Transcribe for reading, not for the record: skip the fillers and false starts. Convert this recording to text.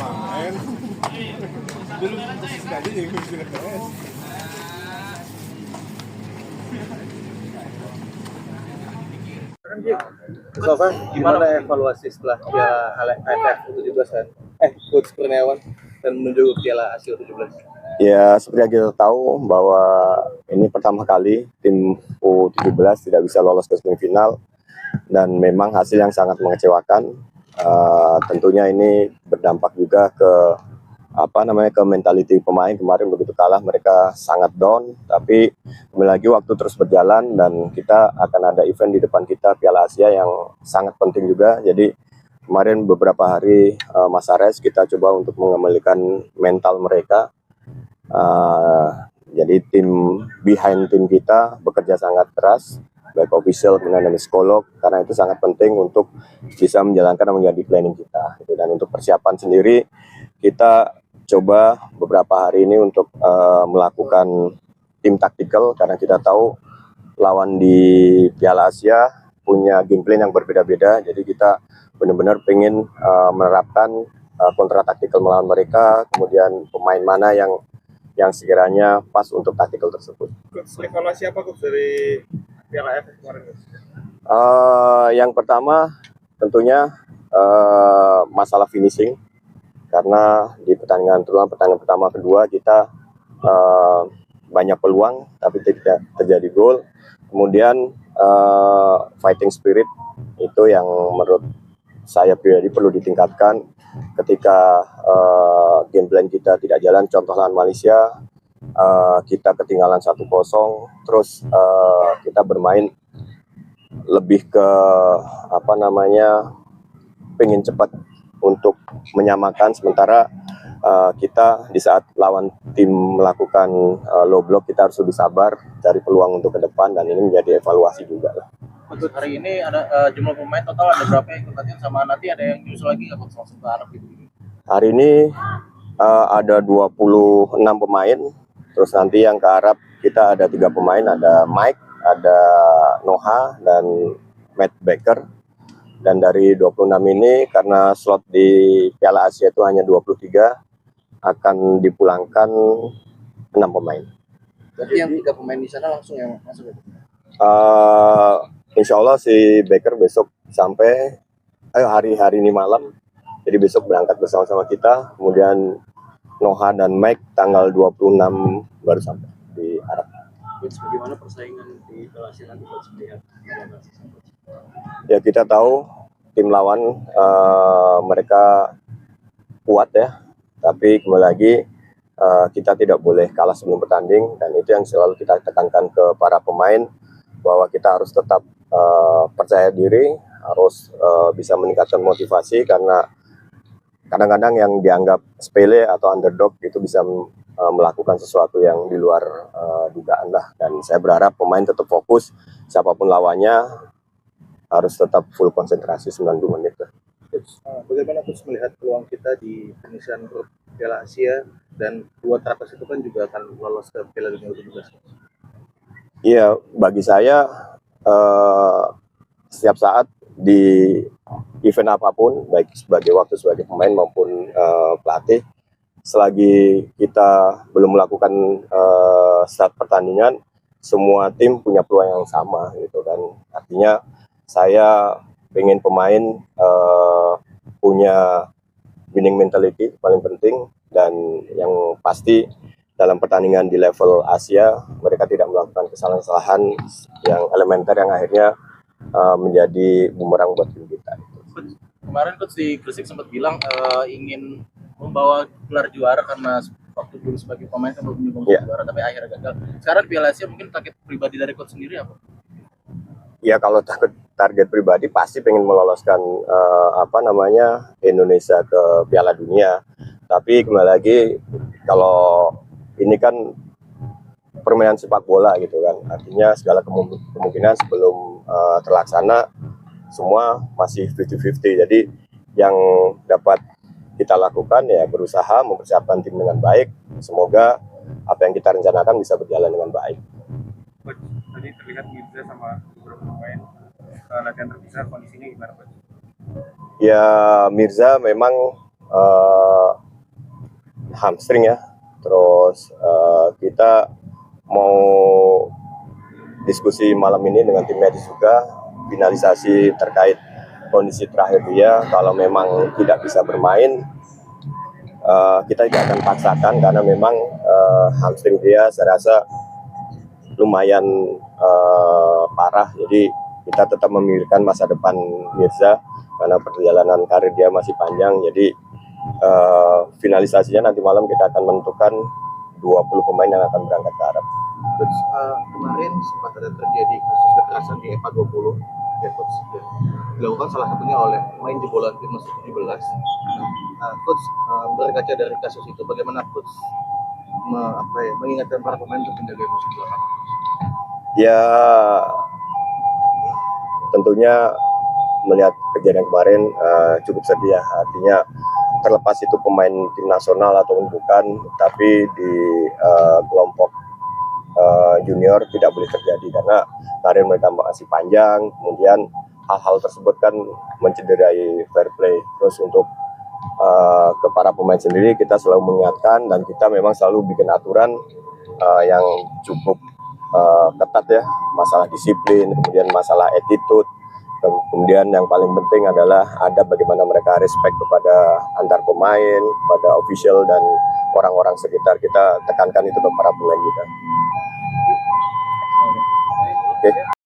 pemain belum aja jadi mikirin PS. Christopher, gimana evaluasi setelah Piala AFF U17 kan? Coach Kurniawan dan menuju Piala Asia U17. Ya, seperti yang kita tahu bahwa ini pertama kali tim U17 tidak bisa lolos ke semifinal dan memang hasil yang sangat mengecewakan. Tentunya ini berdampak juga ke ke mentality pemain. Kemarin begitu kalah mereka sangat down, tapi kembali lagi waktu terus berjalan dan kita akan ada event di depan kita Piala Asia yang sangat penting juga. Jadi kemarin beberapa hari masa rest kita coba untuk mengembalikan mental mereka. Jadi behind tim kita bekerja sangat keras, baik official dan psikolog, karena itu sangat penting untuk bisa menjalankan dan menjadi planning kita. Dan untuk persiapan sendiri kita coba beberapa hari ini untuk melakukan tim taktikal, karena kita tahu lawan di Piala Asia punya game plan yang berbeda-beda. Jadi kita benar-benar pengen menerapkan kontra taktikal melawan mereka, kemudian pemain mana yang sekiranya pas untuk taktikal tersebut. Evaluasi apa Coach dari Piala AFF kemarin? Yang pertama tentunya masalah finishing, karena di pertandingan pertama kedua kita banyak peluang tapi tidak terjadi gol. Kemudian fighting spirit itu yang menurut saya pribadi perlu ditingkatkan. Ketika game plan kita tidak jalan, contoh lawan Malaysia, kita ketinggalan 1-0, terus kita bermain lebih ke pengen cepat untuk menyamakan, sementara kita di saat lawan tim melakukan low block kita harus lebih sabar, cari peluang untuk ke depan, dan ini menjadi evaluasi juga lah. Untuk hari ini ada jumlah pemain total ada berapa yang ikut latihan, sama nanti ada yang nyusul lagi nggak langsung ke Arab gitu? Hari ini ada 26 pemain, terus nanti yang ke Arab kita ada 3 pemain, ada Mike, ada Noha, dan Matt Baker. Dan dari 26 ini karena slot di Piala Asia itu hanya 23, akan dipulangkan 6 pemain. Berarti yang 3 pemain di sana langsung yang masuk? Insya Allah si Baker besok sampai hari ini malam, jadi besok berangkat bersama-sama kita. Kemudian Noha dan Mike tanggal 26 baru sampai di Arab. Bagaimana persaingan di Piala Asia nanti buat melihat? Ya, kita tahu tim lawan mereka kuat ya, tapi kembali lagi kita tidak boleh kalah sebelum bertanding, dan itu yang selalu kita tekankan ke para pemain, bahwa kita harus tetap percaya diri, harus bisa meningkatkan motivasi, karena kadang-kadang yang dianggap sepele atau underdog itu bisa melakukan sesuatu yang di luar dugaan lah. Dan saya berharap pemain tetap fokus, siapapun lawannya harus tetap full konsentrasi 90 menit. Bagaimana Coach melihat peluang kita di penyisian grup Piala Asia, dan 2 teratas itu kan juga akan lolos ke Piala Dunia U17? Iya, bagi saya setiap saat di event apapun, baik sebagai sebagai pemain maupun pelatih, selagi kita belum melakukan start pertandingan, semua tim punya peluang yang sama gitu kan. Artinya saya pengen pemain punya winning mentality paling penting, dan yang pasti dalam pertandingan di level Asia mereka tidak melakukan kesalahan-kesalahan yang elementer yang akhirnya menjadi bumerang buat tim kita. Kemarin Coach di Gresik sempat bilang ingin membawa gelar juara, karena waktu dulu sebagai pemain kan belum menyumbang juara, tapi akhirnya gagal. Sekarang Piala Asia mungkin target pribadi dari Coach sendiri apa? Ya, kalau target pribadi pasti pengen meloloskan Indonesia ke Piala Dunia. Tapi kembali lagi, kalau ini kan permainan sepak bola gitu kan, artinya segala kemungkinan sebelum terlaksana semua masih 50-50. Jadi yang dapat kita lakukan ya berusaha mempersiapkan tim dengan baik. Semoga apa yang kita rencanakan bisa berjalan dengan baik. Tadi terlihat Mirza sama beberapa pemain latihan terpisah, kondisinya gimana Pak? Ya, Mirza memang hamstring ya. Terus kita mau diskusi malam ini dengan tim medis juga, finalisasi terkait kondisi terakhir dia. Kalau memang tidak bisa bermain, kita tidak akan paksakan karena memang hamstring dia saya rasa lumayan parah. Jadi kita tetap memikirkan masa depan Mirza karena perjalanan karir dia masih panjang. Jadi finalisasinya nanti malam kita akan menentukan 20 pemain yang akan berangkat ke Arab. Coach, kemarin sempat ada terjadi kasus kekerasan di EPA 20 ya Coach, ya. Dilakukan salah satunya oleh pemain jebolan timnas 17. Coach, berkaca dari kasus itu bagaimana Coach mengingatkan para pemain untuk menjaga emosi di lapangan? Ya tentunya melihat kejadian kemarin cukup sedih ya. Artinya terlepas itu pemain tim nasional ataupun bukan, tapi di kelompok junior tidak boleh terjadi karena karir mereka masih panjang. Kemudian hal-hal tersebut kan mencederai fair play. Terus untuk ke para pemain sendiri kita selalu mengingatkan dan kita memang selalu bikin aturan yang cukup ketat ya, masalah disiplin, kemudian masalah attitude. Kemudian yang paling penting adalah ada bagaimana mereka respect kepada antar pemain, pada official dan orang-orang sekitar. Kita tekankan itu ke para pemain kita. Oke.